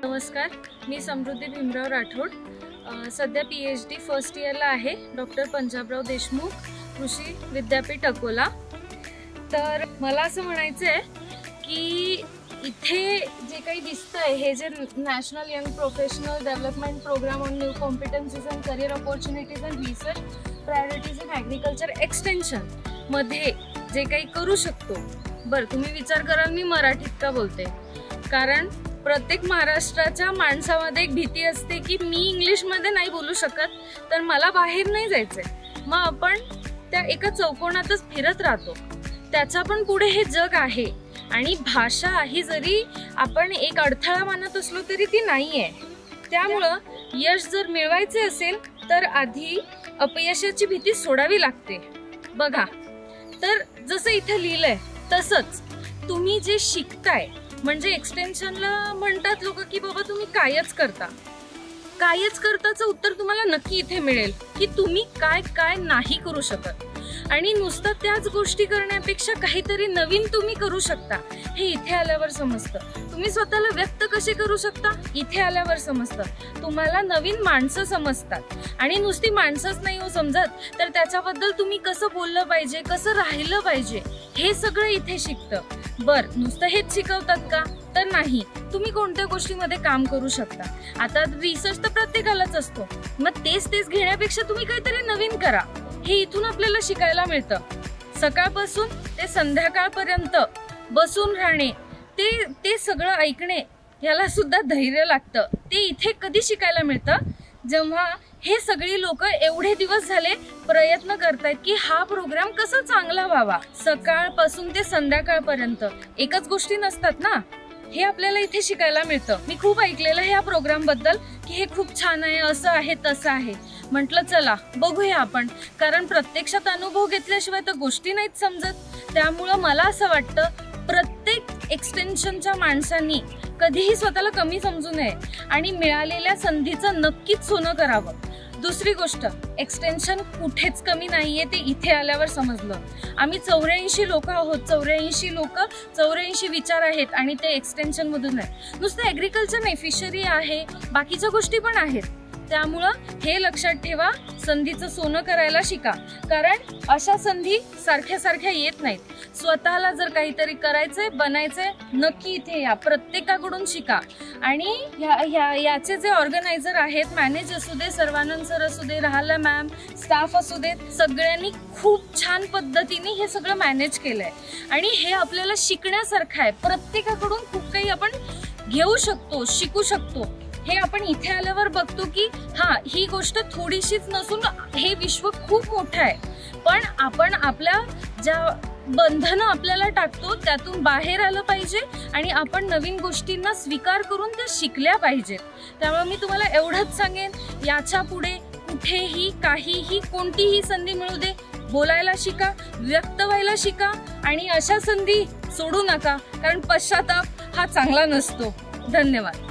नमस्कार, मी समृद्धी भीमराव राठोड. सध्या PhD first इयरला आहे डॉक्टर पंजाबराव देशमुख कृषी विद्यापीठ अकोला. तर मला असं म्हणायचं आहे की इथे जे काही दिसतंय हे जे national young professional development programme on new competencies and career opportunities and research priorities in agriculture extension मध्ये जे काही करू शकतो. बरं, तुम्ही विचार कराल मी मराठीत का बोलते, कारण प्रत्येक महाराष्ट्राच्या माणसामध्ये एक भीती असते की मी इंग्लिशमध्ये नाही बोलू शकत तर मला बाहेर नाही जायचंय. मग आपण त्या एका चौकोनातच फिरत राहतो. त्याच्या पण पुढे हे जग आहे आणि भाषा ही जरी आपण एक अडथळा मानत असलो तरी ती नाही आहे. त्यामुळं यश जर मिळवायचे असेल तर आधी अपयशाची भीती सोडावी लागते. बघा, तर जसं इथे लिहिलंय तसंच तुम्ही जे शिकताय, म्हणजे एक्सटेन्शनला म्हणतात लोक की बाबा तुम्ही कायच करताचं उत्तर तुम्हाला नक्की इथे मिळेल की तुम्ही काय काय नाही करू शकत. आणि नुसतं त्याच गोष्टी करण्यापेक्षा काहीतरी नवीन तुम्ही करू शकता हे इथे आल्यावर समजतं. तुम्ही स्वतःला व्यक्त कसे करू शकता इथे आल्यावर समजतं. तुम्हाला नवीन माणसं समजतात आणि नुसती माणसंच नाही हो समजत तर त्याच्याबद्दल तुम्ही कसं बोललं पाहिजे, कसं राहिलं पाहिजे हे सगळं इथे शिकतं. बरं, नुसतं हेच शिकवतात का तर नाही, तुम्ही कोणत्या गोष्टीमध्ये काम करू शकता. आता रिसर्च तर प्रत्येकालाच असतो, मग तेच घेण्यापेक्षा तुम्ही काहीतरी नवीन करा हे इथून आपल्याला शिकायला मिळतं. सकाळपासून ते संध्याकाळपर्यंत बसून राहणे, ते सगळं ऐकणे, याला सुद्धा धैर्य लागतं. ते इथे कधी शिकायला मिळतं जेव्हा हे सगळी लोक एवढे दिवस झाले प्रयत्न करतायत की हा प्रोग्राम कसा चांगला व्हावा. सकाळपासून ते संध्याकाळपर्यंत एकच गोष्टी नसतात ना, हे आपल्याला इथे शिकायला मिळतं. मी खूप ऐकलेलं ह्या प्रोग्राम बद्दल की हे खूप छान आहे, असं आहे तसं आहे. म्हटलं चला बघूया आपण, कारण प्रत्यक्षात अनुभव घेतल्याशिवाय तर गोष्टी नाहीत समजत. त्यामुळं मला असं वाटतं प्रत्येक एक्सटेन्शनच्या माणसांनी कधीही स्वतःला कमी समजू नये आणि मिळालेल्या संधीचं नक्कीच सोनं करावं. दुसरी गोष्ट, एक्सटेन्शन कुठेच कमी नाहीये ते इथे आल्यावर समजलं. आम्ही 84 लोक आहोत, 84 लोक, 84 विचार आहेत आणि ते एक्सटेन्शन मधून आहे. नुसतं ॲग्रिकल्चर नाही, फिशरी आहे, बाकीच्या गोष्टी पण आहेत. त्यामुळं हे लक्षात ठेवा, संधीचं सोनं करायला शिका, कारण अशा संधी सारख्या येत नाहीत. स्वतःला जर काहीतरी करायचंय, बनायचंय, नक्की इथे या, प्रत्येकाकडून शिका. आणि याचे जे ऑर्गनायझर आहेत, मॅनेज असू दे, सर्वानंद सर असू दे, राहाला मॅम, स्टाफ असू दे, सगळ्यांनी खूप छान पद्धतीने हे सगळं मॅनेज केलंय आणि हे आपल्याला शिकण्यासारखं आहे. प्रत्येकाकडून खूप काही आपण घेऊ शकतो, शिकू शकतो. हे आपण इथे आल्यावर बघतो की हा, ही गोष्ट थोडीशीच नसून हे विश्व खूप मोठं आहे. पण आपण आपल्या ज्या बंधनं आपल्याला टाकतो त्यातून बाहेर आलं पाहिजे आणि आपण नवीन गोष्टींना स्वीकार करून त्या शिकल्या पाहिजेत. त्यामुळे मी तुम्हाला एवढंच सांगेन, याच्या पुढे कुठेही काहीही कोणतीही संधी मिळू दे, बोलायला शिका, व्यक्त व्हायला शिका आणि अशा संधी सोडू नका, कारण पश्चाताप हा चांगला नसतो. धन्यवाद.